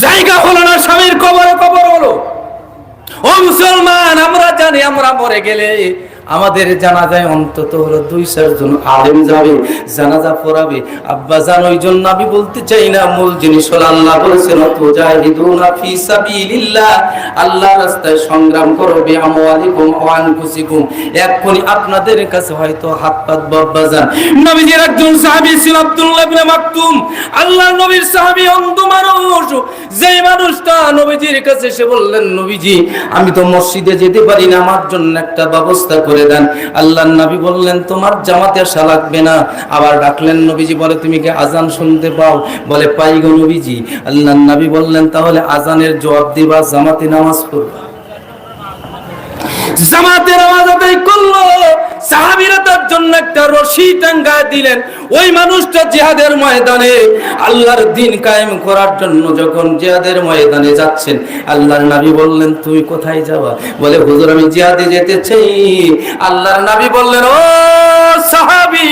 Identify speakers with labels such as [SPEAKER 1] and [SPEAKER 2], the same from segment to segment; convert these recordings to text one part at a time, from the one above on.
[SPEAKER 1] জায়গা হলো না, স্বামীর কবরে কবর হলো। ও মুসলমান, আমরা জানি আমরা মরে গেলে আমাদের জানাজায় অন্তত হলো 2-4 জন আলেম যাবে, জানাজা পড়াবে। আব্বা জান, ওই জন্য আমি বলতে চাই না, মূল জিনিস হলো আল্লাহ বলেছেন তুজাহিদুনা ফি সাবিলিল্লাহ, আল্লাহর রাস্তায় সংগ্রাম করো বিআমওয়ালিকুম ওয়া আনফুসিকুম। এক্ষুনি আপনাদের কাছে হয়তো হাত পাতবে আব্বা জান। নবীজির একজন সাহাবী ছিল আব্দুল্লাহ ইবনে মাকতুম, আল্লাহর নবীর সাহাবী, অন্ধ মানুষ। যেই মানুষটা নবীজির কাছে এসে বললেন, নবীজি আমি তো মসজিদে যেতে পারি না, আমার জন্য একটা ব্যবস্থা করে দেন। আল্লাহর নবী বললেন, তোমার জামাতে আসা লাগবে না। আবার ডাকলেন, নবীজি বলে, তুমি কি আজান শুনতে পাও? বলে, পাই গো নবীজি। আল্লাহর নবী বললেন, তাহলে আজানের জবাব দিবা, জামাতে নামাজ পড়বা। জামাতের নামাজ আদায় করলো। সাহাবীরা তার জন্য একটা রশি টাঙ্গায় দিলেন। ওই মানুষটা জিহাদের ময়দানে আল্লাহর দ্বীন কায়েম করার জন্য যখন জিহাদের ময়দানে যাচ্ছেন, আল্লাহর নবী বললেন, তুমি কোথায় যাবা? বলে, হুজুর আমি জিহাদে যেতে চাই। আল্লাহর নবী বললেন, ও সাহাবী,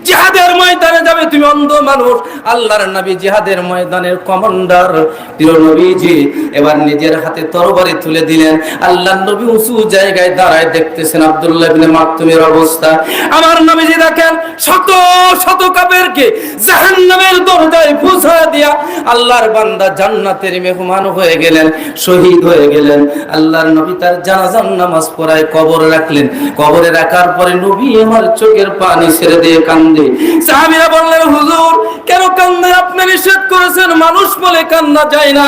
[SPEAKER 1] জিহাদের ময়দানে যাবে, তুমি অন্ধ মানুষ। আল্লাহর নবী জিহাদের ময়দানের কমান্ডার, প্রিয় নবীজি এবার নিজের হাতে তরবারি তুলে দিলেন। আল্লাহর নবী উঁচু জায়গায় দাঁড়ায় দেখতেছেন আব্দুল্লাহ ইবনে মাকতুমের অবস্থা। আমার নবীজি দেখেন শত শত কাফেরকে জাহান্নামের দরজায় পৌঁছা দিয়া আল্লাহর বান্দা জান্নাতের মেহমান হয়ে গেলেন, শহীদ হয়ে গেলেন। আল্লাহর নবী তার জানাজার নামাজ পড়ায় কবরে রাখলেন। কবরে রাখার পরে নবী আমার চোখের পানি ছেড়ে দিয়ে কান্দে। সাহাবীরা বললেন, হুজুর কেন কান্দেন? আপনি নিষেধ করেছেন, মানুষ বলে কান্না যায় না,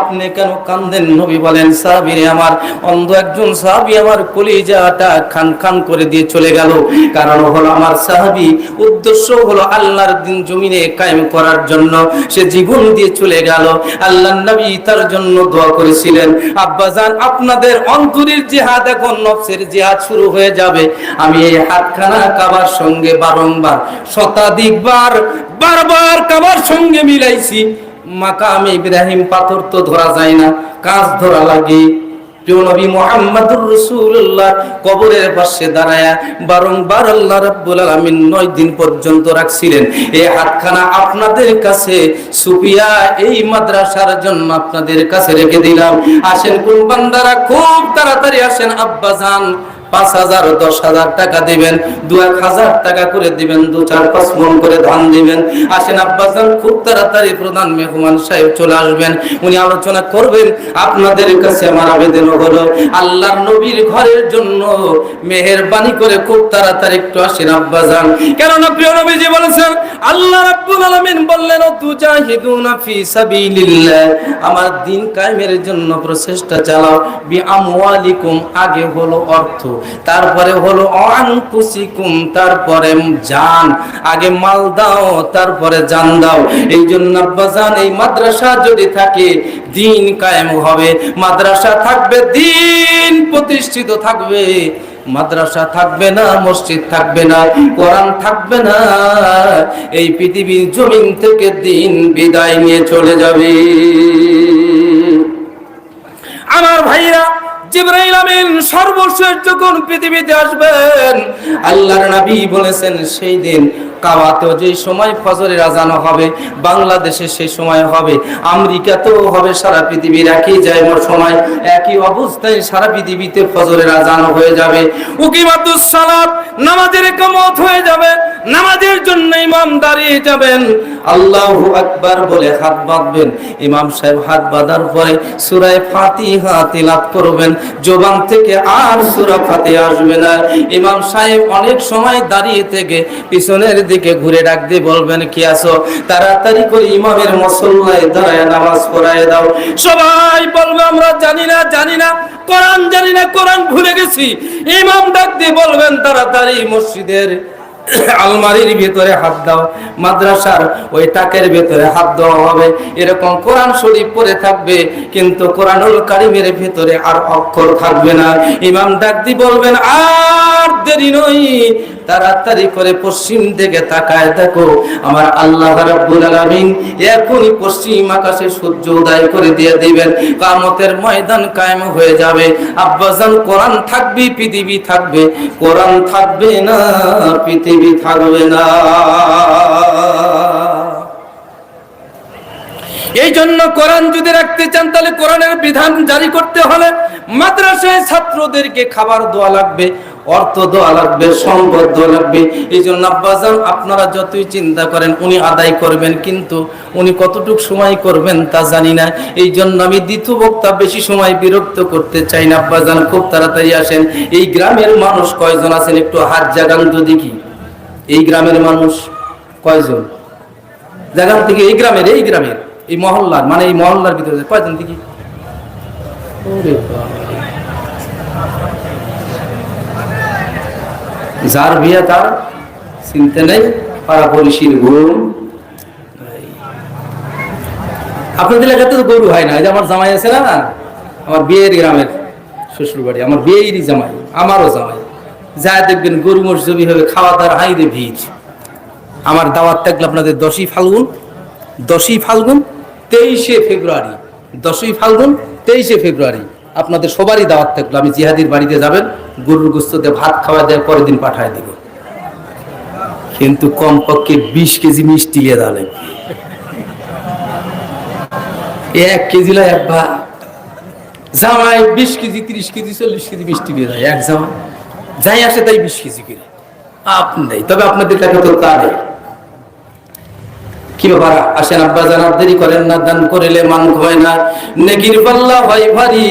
[SPEAKER 1] আপনি কেন কান্দেন? নবী বলেন, সাহাবীরে আমার, অন্ধ একজন সাহাবী আমার কলিজাটা খান খান করে দিয়ে চলে গেল। কারণ হলো আমার সাহাবী উদ্দেশ্য হলো আল্লাহর দ্বীন জমিনে কায়েম করার জন্য, সে জীবন দিয়ে চলে গেল। আল্লাহর নবী তার জন্য দোয়া করেছিলেন। আব্বাজান, আপনাদের অন্তরের জিহাদ এখন নফসের জিহাদ শুরু হয়ে যাবে। আমি এই হাতখানা কাবার সঙ্গে বারংবার শতাধিকবার বারবার কাবার সঙ্গে মিলাইছি। মাকামে ইব্রাহিম পাথর তো ধরা যায় না, কাঁচ ধরা লাগে। প্রিয় নবী মুহাম্মদুর রাসূলুল্লাহ কবরের পাশে দাঁড়ায়া বারংবার আল্লাহ রাব্বুল আলামিন 9 দিন পর্যন্ত রাখছিলেন। এই হাতখানা আপনাদের কাছে সুফিয়া এই মাদ্রাসার জন্য আপনাদের কাছে রেখে দিলাম। আসেন কোন বান্দারা, খুব তাড়াতাড়ি আসেন। আব্বাজান 5,000 10,000 টাকা দিবেন, 2-1,000 টাকা করে দিবেন, 2-4-5 মণ করে ধান দিবেন। আসেন আব্বাজান, খুব তাড়াতাড়ি প্রধান মেহমান সাহেব চলে আসবেন, উনি আলোচনা করবেন। আপনাদের কাছে আমার আবেদন হলো, আল্লাহর নবীর ঘরের জন্য মেহেরবানি করে খুব তাড়াতাড়ি একটু আসেন আব্বাজান। কেননা প্রিয় নবীজি বলেছেন, আল্লাহ রাব্বুল আলামিন বললেন, তুজাহিদুনা ফি সাবিলিল্লাহ, আমার দ্বীন কায়েমের জন্য প্রচেষ্টা চালাও বিআমওয়ালিকুম, আগে হলো অর্থ, তারপরে হলো আনফুসিকুম, তারপরে জান। আগে মাল দাও, তারপরে জান দাও। এই জন্য আব্বাজান, এই মাদ্রাসা যদি থাকে দ্বীন কায়েম হবে, মাদ্রাসা থাকবে দ্বীন প্রতিষ্ঠিত থাকবে। মাদ্রাসা থাকবে না, মসজিদ থাকবে না, কোরআন থাকবে না, এই পৃথিবীর জমিন থেকে দ্বীন বিদায় নিয়ে চলে যাবে। আমার ভাইরা, জিবরাইল আমিন সর্বশেষ যখন পৃথিবীতে আসবেন, আল্লাহর নবী বলেছেন, সেই দিন কাবাতেও যে সময় ফজরের আজান হবে, বাংলাদেশে সেই সময় হবে, আমেরিকাতেও হবে, সারা পৃথিবীর একই জায়গার সময়, একই অবস্থায় সারা পৃথিবীতে ফজরের আজান হয়ে যাবে। উকিমাতুস সালাত, নামাজের ইকামত হয়ে যাবে, নামাজের জন্য ইমাম দাঁড়িয়ে যাবেন, আল্লাহু আকবার বলে হাত বাঁধবেন। ইমাম সাহেব হাত বাঁধার পরে সূরা ফাতিহা তিলাওয়াত করবেন, জবান থেকে আর সূরা ফাতিহা আসবে না। ইমাম সাহেব অনেক সময় দাঁড়িয়ে থেকে পিছনের দিকে ঘুরে ডাক দিয়ে বলবেন, কি আছো? তাড়াতাড়ি করে ইমামের মুসল্লায় দাঁড়ায় নামাজ পড়ায় দাও। সবাই বলবে, আমরা জানি না, জানি না, কোরআন জানি না, কোরআন ভুলে গেছি। ইমাম ডাক দিয়ে বলবেন, তাড়াতাড়ি মসজিদের আলমারির ভিতরে হাত দাও, মাদ্রাসার ওই টাকের ভিতরে হাত দেওয়া হবে। এরকম কোরআন শরীফ পড়ে থাকবে, কিন্তু কোরআনুল কারীমের ভিতরে আর অক্ষর থাকবে না। ইমাম ডাক দিয়ে বলবেন, আর দেরি নয়, তাড়াতাড়ি করে পশ্চিম দিকে তাকায় দেখো, আমার আল্লাহ রাব্বুল আলামিন এখনই পশ্চিম আকাশে সূর্য উদয় করে দিয়ে দিবেন, কিয়ামতের ময়দান কায়েম হয়ে যাবে। আব্বাজান, কোরআন থাকবে, পৃথিবী থাকবে, কোরআন থাকবে না, পৃথিবী থাকবে না। এই জন্য কোরআন যদি রাখতে চান তাহলে কোরআনের বিধান জারি করতে হলে মাদ্রাসায় ছাত্রদেরকে খাবার দেওয়া লাগবে, অর্থ দেওয়া লাগবে, সম্পদ দেওয়া লাগবে। এই জন্য আব্বাজান আপনারা যতই চিন্তা করেন উনি আদায় করবেন, কিন্তু উনি কতটুকু সময় করবেন তা জানি না। এই জন্য আমি দ্বিতীয় বক্তা বেশি সময় বিরক্ত করতে চাই না। আব্বাজান খুব তাড়াতাড়ি আসেন। এই গ্রামের মানুষ কয়জন আছেন একটু হাত জাগান তো দেখি। এই গ্রামের মানুষ কয়জন জাগান থেকে? এই গ্রামের এই মহল্লার, মানে এই মহল্লার ভিতরে কয়জন দেখি? যার বিয়ে তার চিনতে নেই, পাড়াপড়শির ঘুম। আপনাদের এলাকাতে তো গরু হয় না। এই যে আমার জামাই আছে না, আমার বিয়ের গ্রামের শ্বশুর বাড়ি, আমার বিয়েরই জামাই, আমারও জামাই, যা দেখবেন গরু মোষ জমি হবে, খাওয়া দাওয়ার হাইরে ভিড়। আমার দাওয়াত থাকলে আপনাদের 10ই ফাল্গুন, 23শে ফেব্রুয়ারি, 10ই ফাল্গুন 23শে ফেব্রুয়ারি আপনাদের সবারই দাওয়াত থাকলো। আমি জিহাদির বাড়িতে যাবেন, গরুর গোশত দিয়ে ভাত খাওয়া দেওয়ার পরের দিন পাঠায় দিব, কিন্তু কমপক্ষে 20 কেজি মিষ্টি নিয়ে দাঁড়ালেন। 1 কেজি লয় এক ভাত, জামাই 20 কেজি 30 কেজি 40 কেজি মিষ্টি নিয়ে দেয়। এক জামাই যাই আসে তাই 20 কেজি করে আপনি নেই। তবে আপনাদের কাছে তো তা নেই। কি ব্যাপার? আসেন আব্বা জান, দেরি করেন না, দান করিলে মান হয় না, নেকির পাল্লা হয় ভারী।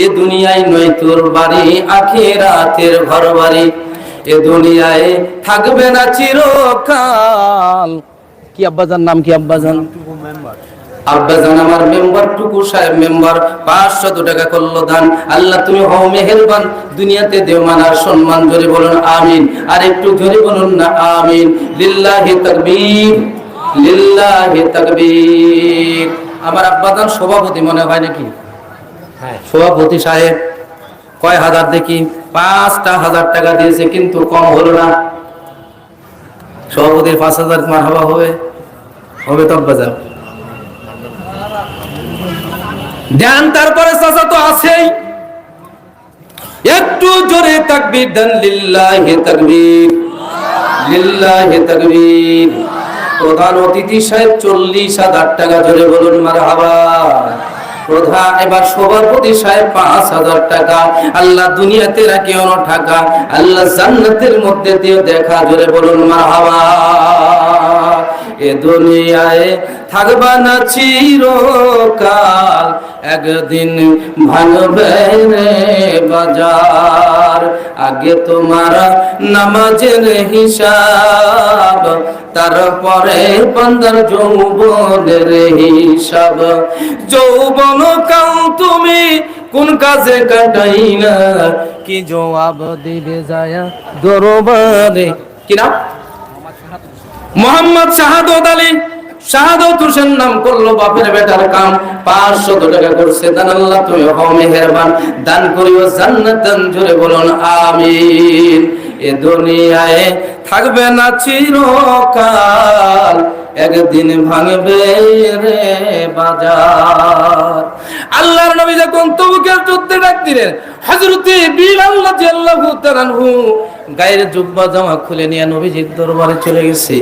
[SPEAKER 1] এ দুনিয়ায় নয় তোর বাড়ি, আখিরাতের ঘর বাড়ি। এ দুনিয়ায় থাকবে না চিরকাল। কি আব্বাজান নাম কি? আব্বাজান আব্বাজান আমার মেম্বার টুকু সাহেব মেম্বার 500 টাকা করলো দান। আল্লাহ তুমি হও মেহেরবান, দুনিয়াতে দেও মানার সম্মান। জোরে বলুন আমিন, আর একটু জোরে বলুন না আমিন। লিল্লাহি তাকবীর, লিল্লাহি তাকবীর। আমার আব্বাজান সভাপতি মনে হয় নাকি? হ্যাঁ, সভাপতি সাহেব কয় হাজার দেখি? 5,000 টাকা দিয়েছে, কিন্তু কম হলো না। সভাপতির 5,000 মারহাবা হবে, হবে তো আব্বাজান দেন। তারপরে চাচা তো আছেই, একটু জোরে তাকবীর দেন। লিল্লাহি তাকবীর, লিল্লাহি তাকবীর। প্রধান অতিথি সাহেব 40,000 টাকা, জোরে বলুন মারহাবা। প্রধান এবার সভাপতি সাহেব 5,000 টাকা। আল্লাহ দুনিয়াতে রাখিও না টাকা, আল্লাহ জান্নাতের মধ্যে দিও দেখা। জোরে বলুন মারহাবা। এ দুনিয়ায় থাকবা না চিরকাল, একদিন ভাঙবে রে বাজার। আগে তোমার নামাজের হিসাব, তারপরে বান্দার যৌবনের হিসাব। যৌবন কাল তুমি কোন কাজে কাটাইলা, কি জবাব দিবে যায় দরবারে? কি নাম? মোহাম্মদ শাহাদত আলী। শাহাদত হোসেন নাম করলো, বাপের বেটার কাম। 500 টাকা করছে দান। আল্লাহ তুমি হও মেহেরবান, দান করিও জান্নাত দান। জোরে বলুন আমিন। এ দুনিয়ায় থাকবে না চিরকাল, একদিন ভাঙবে রে বাজার। আল্লাহর নবী যখন তবুকের যুদ্ধে ডাক দিলেন, হযরতে বিলাল রাদিয়াল্লাহু তাআলা আনহু গায়ের জুব্বা জামা খুলে নিয়ে নবীজির দরবারে চলে গেছে।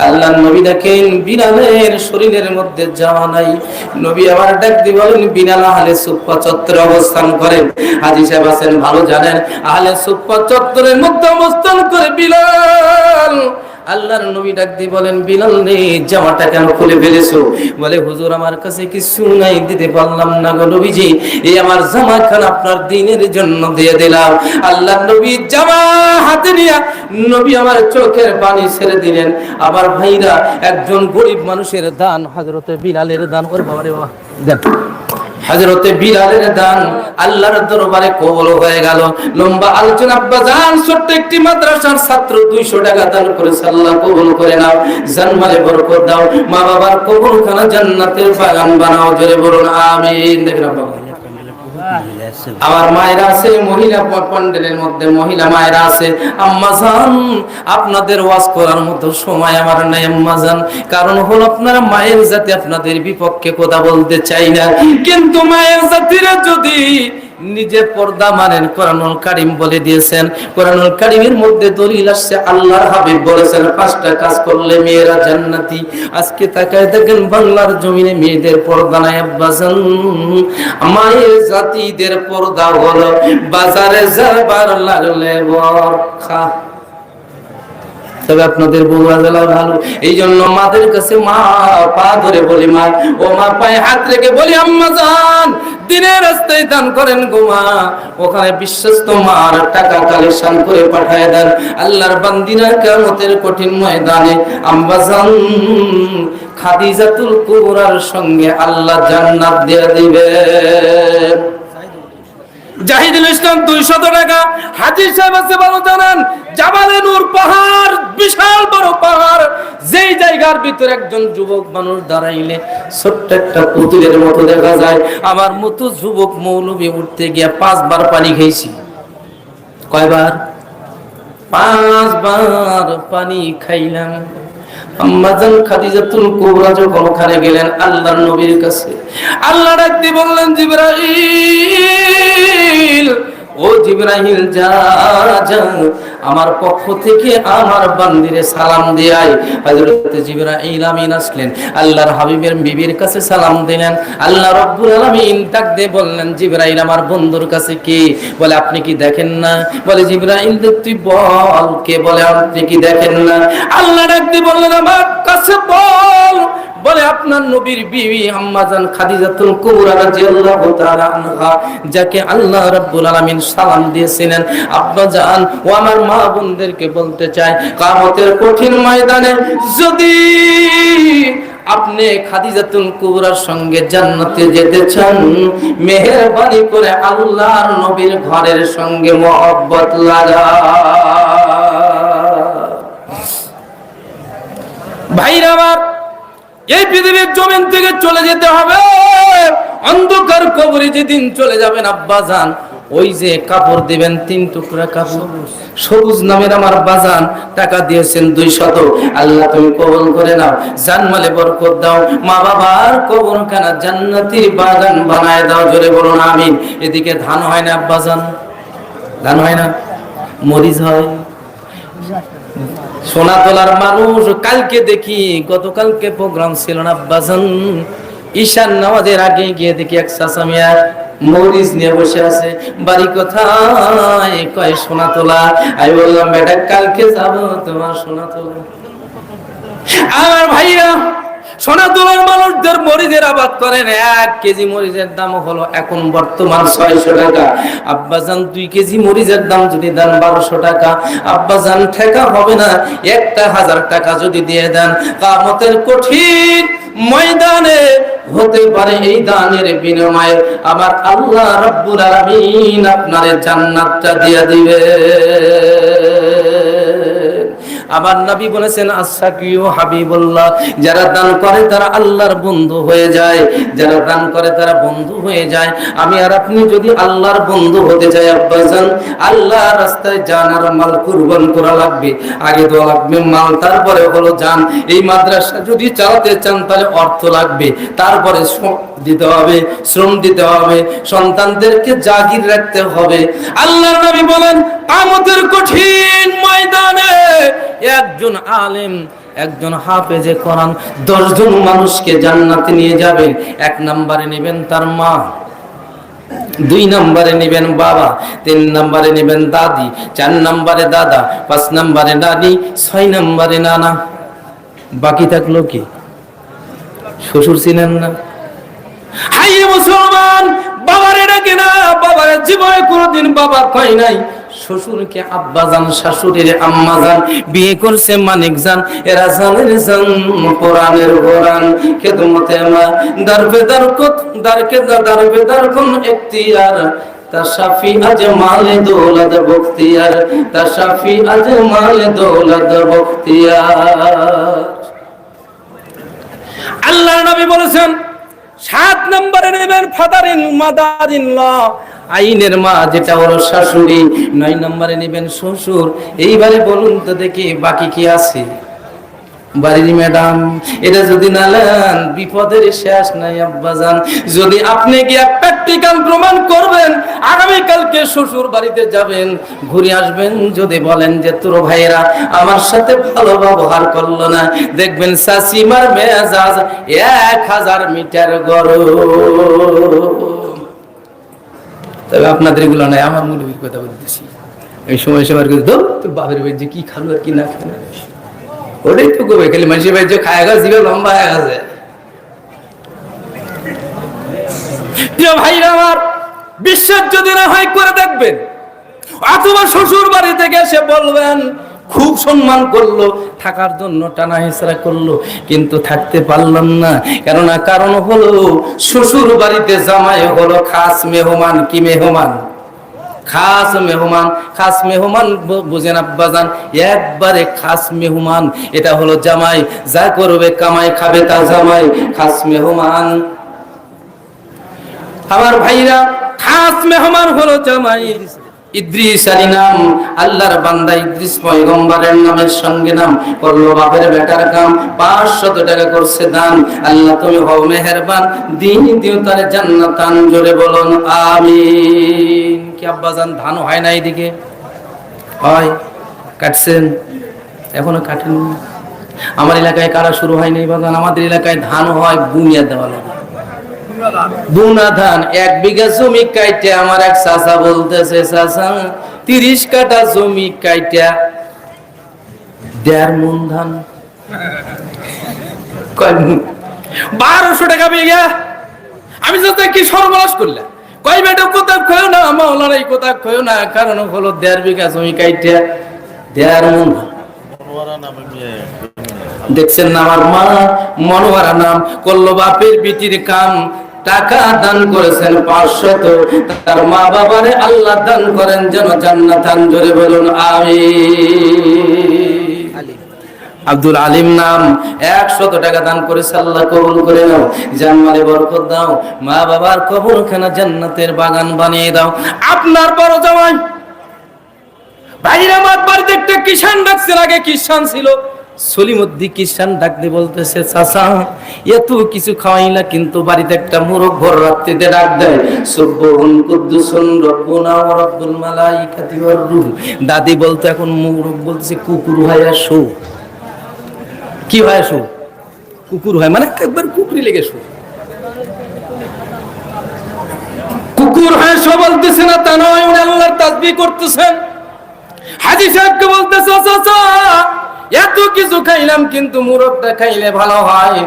[SPEAKER 1] আল্লাহর নবী দেখেন বিলালের শরীরের মধ্যে জামা নাই। নবী আবার ডাক দিয়ে বলেন, বিলাল আহলে সুফফা চত্বরে অবস্থান করেন। হাজী সাহেব আছেন, ভালো জানেন, আহলে সুফফা চত্বরের মধ্যে অবস্থান করে বিলাল। আল্লাহর নবী ডাক দিয়ে বলেন, বিলাল রে, জামাটা কেন খুলে ফেলেছো? বলে, হুজুর আমার কাছে কিছু নাই, দিতে পারলাম না গো নবীজি। এই আমার জামাখান আপনার দ্বীনের জন্য দিয়ে দিলাম। আল্লাহর নবী জামা হাতে নিয়ে নবী আমার চোখের পানি ছেড়ে দিলেন। আমার ভাইরা, একজন গরিব মানুষের দান হযরতে বিলালের দান। ওরে বাবা রে বাবা, দেন হযরতে বিলালের দান আল্লাহর দরবারে কবুল হয়ে গেল। লম্বা আলোচনা আব্বাজান, ছোট্ট একটি মাদ্রাসার ছাত্র 200 টাকা দান করেছে। আল্লাহ কবুল করে নাও, জান্নাতে বরকত দাও, মা বাবার কবরখানা জান্নাতের বাগান বানাও। জোরে বলুন আমিন। দেখেন আমার মায়েরা আছে মহিলা প্যান্ডেলের মধ্যে, মহিলা মায়েরা আছে। আম্মা জান, আপনাদের ওয়াজ করার মতো সময় আমার নাই আম্মা জান, কারণ হলো আপনারা মায়ের জাতি, আপনাদের বিপক্ষে কথা বলতে চাই না, কিন্তু মায়ের জাতিরা যদি নিজে পর্দা মানেন। কোরআনুল কারীম বলে দিয়েছেন, কোরআনুল কারীমের মধ্যে দলিল আসছে, আল্লাহর হাবিব বলেছেন 5টা কাজ করলে মেয়েরা জান্নাতি। আজকে তাকায় দেখেন বাংলার জমিনে মেয়েদের পর্দা নাই আব্বাজান। মায়ের জাতিদের পর্দা হলো বাজারে যাবার লাগলে বরখা। তবে আপনাদের বউরা জ্বালা ভালো, এই জন্য মাদের কাছে মা পা ধরে বলি, মা ও মা পায়ে হাত রেখে বলি, আম্মা জান দিনের রাস্তায় দান করেন গো মা। ওখানে বিশ্বস্ত মার টাকা কালেকশন করে পাঠায় দেন। আল্লাহর বান্দিরা কিয়ামতের কঠিন ময়দানে আম্মা জান খাদিজাতুল কুবরার সঙ্গে আল্লাহ জান্নাত দিয়ে দিবে। জাহিদুল ইসলাম 200 টাকা। হাজী সাহেব আছে ভালো জানেন, জাবালে নূর পাহাড়, বিশাল বড় পাহাড়, যেই জায়গার ভিতরে একজন যুবক মানুষ দাঁড়াইলে ছোট্ট একটা পুতুলের মতো দেখা যায়। আমার মতো যুবক মৌলবী উঠতে গিয়ে 5 বার পানি খেয়েছি। কয়বার? 5 বার পানি খাইলাম। আম্মাজান খাদিজাতুল কুবরা যখন ওখানে গেলেন আল্লাহর নবীর কাছে, আল্লাহ ডাক দিয়ে বললেন, জিবরাইল, ও জিবরাইল যা যা আমার পক্ষ থেকে আমার বান্দিরে সালাম দিয়ে আয়। হযরত জিবরাইল আমিন আসলেন, আল্লাহর হাবিবের বিবির কাছে সালাম দিলেন। আল্লাহ রাব্বুল আলামিন ডাক দিয়ে বললেন, জিবরাইল আমার বন্ধুর কাছে কে? বলে আপনি কি দেখেন না? বলে জিবরাইল তুই বল কে? বলে আপনি কি দেখেন না? আল্লাহ ডাক দিয়ে বললেন, আমার কাছে বল। বলে আপনার নবীর বিবি আম্মাজান খাদিজাতুল কুবরা রাদিয়াল্লাহু তাআলা আনহা, যাকে আল্লাহ রাব্বুল আলামিন সালাম দিয়েছিলেন। আব্বা জান ও আমার মা বোনদেরকে বলতে চাই, কিয়ামতের কঠিন ময়দানে যদি আপনি খাদিজাতুল কুবরার সঙ্গে জান্নাতে যেতে চান, মেহেরবানি করে আল্লাহর নবীর ঘরের সঙ্গে মহব্বত লাগা। ভাইরা আমার, এই পৃথিবীর জমিন থেকে চলে যেতে হবে। অন্ধকার কবরে যেদিন চলে যাবেন আব্বাজান, ওই যে কাপড় দিবেন 3 টুকরা কাপড়, সবুজ নামের আমার বাজান টাকা দিয়েছেন 200, আল্লাহ তুমি কবুল করে নাও, জানমালে বরকত দাও, মা বাবার কবরখানা জান্নাতি বাগান বানায় দাও। জোরে বলুন আমিন। এদিকে ধান হয় না আব্বাজান, ধান হয় না, মরিচ হয়। সোনা তোলার মানুষ কালকে দেখি, গতকালকে প্রোগ্রাম ছিল না আব্বাজান, ঈশান নামাজের আগে গিয়ে দেখি এক চাচা মিয়া মরিচ নিয়ে বসে আছে। বাড়ি কোথায়? কয় সোনা তোলা। আমি বললাম বেটা কালকে যাবো তোমার সোনা তোলা। আমার ভাইরা, সোনা তোলার মানুষদের মরিচের আবাদ করেন। 1 কেজি মরিচের দাম হলো এখন বর্তমান 600 টাকা। আব্বাজান 2 কেজি মরিচের দাম যদি দেন 1200 টাকা, আব্বাজান ঠেকা হবে না। 1000 টাকা যদি দিয়ে দেন, কিয়ামতের কঠিন ময়দানে হতে পারে এই দানের বিনিময়ে আমার আল্লাহ রাব্বুল আলামিন আপনারে জান্নাতটা দিয়ে দিবে। আবার নবী বলেছেন, আস-সাকিয়ু হাবিবুল্লাহ, যারা দান করে তারা আল্লাহর বন্ধু হয়ে যায়, যারা দান করে তারা বন্ধু হয়ে যায়। আমি আর আপনি যদি আল্লাহর বন্ধু হতে চাই আব্বাজান, আল্লাহর রাস্তায় জান আর মাল কুরবান করা লাগবে। আগে তো লাগবে মাল, তারপরে হলো জান। এই মাদ্রাসা যদি চালাতে চান তাহলে অর্থ লাগবে, তারপরে দিতে হবে, শ্রম দিতে হবে, সন্তানদেরকে জাগির রাখতে হবে। আল্লাহর নবী বলেন, কিয়ামতের কঠিন ময়দানে একজন আলেম, একজন হাফেজে কোরআন 10 জন মানুষকে জান্নাতে নিয়ে যাবেন। 1 নম্বরে নেবেন তার মা, 2 নম্বরে নেবেন বাবা, 3 নম্বরে নেবেন দাদি, 4 নম্বরে দাদা, 5 নম্বরে নানি, 6 নম্বরে নানা। বাকি থাকলো কি? শ্বশুর ছিলেন না। হাই মুসলমান, বাবারে ডাকে না, বাবারে জীবনে কোনোদিন বাবা কয় নাই। শ্বশুরকে আব্বাজান, শাশুড়ির আম্মাজান, বিয়ে করছে মানিকজান, এরা জানের জান, কোরআনের কোরআন, খেদমতে মা, দারবে দারকত, দারকে দারবে দারকন ইখতিয়ার, তাশাফি আজমালে দৌলত বখতিয়ার, তাশাফি আজমালে দৌলত বখতিয়ার। আল্লাহর নবী বলেছেন, 7 নম্বরে নেবেন ফাদারিন মাদারিল্লাহ, আইনের মা, যেটা হলো শাশুড়ি। 9 নম্বরে নেবেন শ্বশুর। এইবারে বলুন তো দেখি বাকি কি আছে? বাড়ির ম্যাডাম, এটা যদি না নেন বিপদের শেষ নাই আব্বাজান। যদি আপনি গিয়ে প্র্যাকটিক্যাল প্রমাণ করবেন, আগামীকালকে শ্বশুর বাড়িতে যাবেন, ঘুরে আসবেন, যদি বলেন যে তোর ভাইরা আমার সাথে ভালো ব্যবহার করলো না, দেখবেন শাশিমার মেজাজ 1000 মিটার গরম। তবে আপনাদের এগুলো নাই, আমার মুরব্বির কথা বলতেছি। এই সময় সবার কাছে ধর তোর বাপের বাড়ি যে কি খালো আর কি না খালো, ওটাই তো কবে খালি মানুষের বাড়ি যে খায় গেছে জীবন লম্বা হয়ে গেছে। প্রিয় ভাইরা আমার, বিশ্বাস যদি না হয় করে দেখবেন, অথবা শ্বশুর বাড়ি থেকে এসে বলবেন খুব সম্মান করলো, থাকার জন্য টানা হেঁচড়া করলো, কিন্তু থাকতে পারলাম না। কেননা কারণ হলো শ্বশুর বাড়িতে জামাই হলো খাস মেহমান। কি মেহমান? খাস মেহমান। খাস মেহমান বুঝেন আব্বাজান, একবারে খাস মেহমান। এটা হলো জামাই, যা করবে কামাই খাবে তা জামাই, খাস মেহমান। আমার ভাইরা, খাস মেহমান হলো জামাই। ইদ্রিস আলী নাম, আল্লাহর বান্দা ইদ্রিস পয়গম্বরের নামের সঙ্গে নাম, করলো বাপের বেটার কাম, 500 টাকা করছে দান। আল্লাহ তুমি হও মেহেরবান, দিন দিও তার জান্নাতান, জোরে বলুন আমিন। কি আব্বাজান ধান হয় না এদিকে? হয়, কাটছেন? এখনো কাটেন? আমার এলাকায় কারা শুরু হয়নি বাজান। আমাদের এলাকায় ধান হয় বুনিয়া দেওয়া লাগে, বুনা ধান। 1 বিঘা জমি কাইটে আমার এক চাচা বলতেছে, চাচা 30 কাঠা জমি কাইটা 1.5 মণ ধান। 1200 টাকা বিঘা। আমি চাচা কি সর্বনাশ করলাম? কয় বেটা কোথা খয়ো না মাওলানা, এই কোথা খয়ো না, কারণ হলো 1.5 বিঘা জমি কাইটা 1.5 মণ। দেখছেন না আমার মা মনোয়ারা নাম, করলো বাপের বিটির কাম, টাকা দান করেছেন 500। তার মা বাবারে আল্লাহ দান করেন যেন জান্নাতান, জোরে বলুন আমিন। আব্দুল আলিম নাম, 100 টাকা দান করেছে, আল্লাহ কবুল করে নাও, জান্নাতে বরকত দাও, মা বাবার কবরখানা জান্নাতের বাগান বানিয়ে দাও। আপনার বড় জামাই ভাইরা আমার বাড়িতে একটা কিষান ডাকছেন, আগে কিষান ছিল, সলিমুদ্দি কিষান ডাকতে বলতেছে, চাচা এত কিছু খাওয়াইলা, কিন্তু বাড়িতে একটা মোরগ ভর রাত্রিতে ডাক দেয়, সুবহুন কুদ্দুসুন রব্বুনা ওয়া রব্বুল মালাইকাতি ওয়ার রূহ। দাদি বলতো, এখন মোরগ বলতেছে কুকুর হয় শো। কি হয় শো? কুকুর হয়, মানে একবার কুকুরি লেগে শো, কুকুর হয় শো বলতেছে না, তা নয়, উনি আল্লাহর তাসবিহ করতেছেন। হাজী সাহেবকে বলতেছে, চাচা এত কিছু খাইলাম, কিন্তু মুরগটা খাইলে ভালো হয়।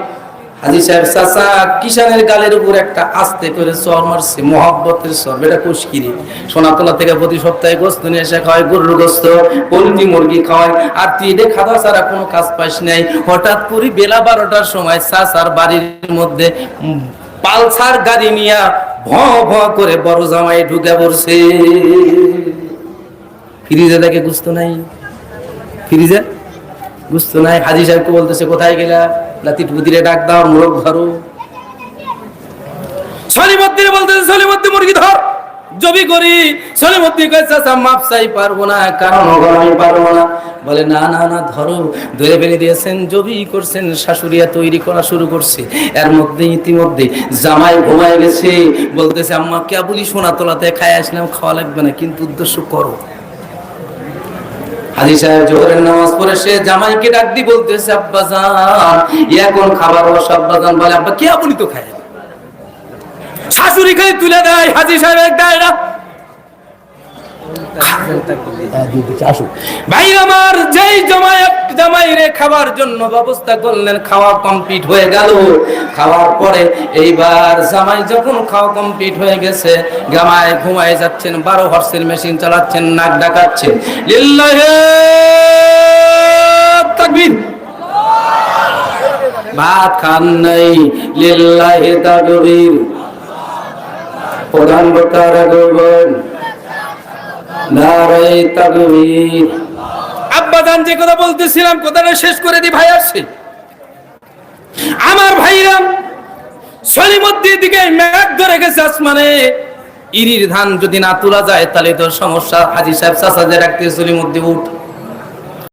[SPEAKER 1] হাজী সাহেব চাচা কিষানের গালের উপর একটা আস্তে করে চর মারছে, মহব্বতের চর। বেটা কুশকিরি, সোনাতলা থেকে প্রতি সপ্তাহে গোস্ত নিয়ে এসে খাওয়ায়, গরুর গোস্ত, পোলট্রি মুরগি খাওয়ায়, আর তুই এটা খাওয়া ছাড়া কোনো কাজ পাইস নাই। হঠাৎ করে বেলা 12টার সময় চাচার বাড়ির মধ্যে পালসার গাড়ি নিয়ে ভ ভ করে বড় জামাই ঢুকে পড়ছে। ফ্রিজে দেখে গোস্ত নাই, ফ্রিজে গোস্ত নাই। হাজী সাহেবকে বলতেছে, কোথায় গেলা? লাতি টুদিরে ডাক দাও, মোরগ ধরো। সলিমুদ্দিন বলতেছে, সলিমুদ্দিন মুরগি ধর, জবি করি। সলিমুদ্দিন কয়, চাচা মাপ চাই, পারবো না, কারণ আমি পারবো না। বলে, না না না, ধরো। ধরে ফেলে দিয়েছেন, জবি করছেন, শাশুড়িয়া তৈরি করা শুরু করছে। এর মধ্যে ইতিমধ্যে জামাই ঘুমায় গেছে। বলতেছে, আম্মা কে বলি সোনাতলাতে খাই আসলাম, খাওয়া লাগবে না, কিন্তু উদ্দেশ্য করো। হাজী সাহেব জোহরের নামাজ পড়ে সে জামাইকে ডাক দি বলতেছে, আব্বাজান এখন খাবার বস। আব্বাজান বলে, আব্বা কে আপনি তো খায়। শাশুড়ি খাই তুলে দেয়, হাজী সাহেব দেয় না। ভাই আমার, যেই জামাই রে খাবার জন্য ব্যবস্থা করলেন, খাওয়া কমপ্লিট হয়ে গেল। খাওয়ার পরে এইবার জামাই যখন খাওয়া কমপ্লিট হয়ে গেছে, জামাই ঘুমায় যাচ্ছেন, 12 হর্সের মেশিন চালাচ্ছেন, নাক ডাকাচ্ছেন, লিল্লাহি তাকবীর। ভাত খান নাই, লিল্লাহি তাকবীর। প্রধান বক্তারা বলবেন, নারে তাকবীর। আব্বাজান যে কথা বলতেছিলাম, কথাটা শেষ করে দি, ভাই আসছে। আমার ভাইরা, সলিমুদ্দির দিকে মেঘ ধরে গেছে আসমানে। ইরির ধান যদি না তোলা যায় তাহলে তো সমস্যা। হাজী সাহেব চাচা যে রাখতে, সলিমুদ্দিন উঠ,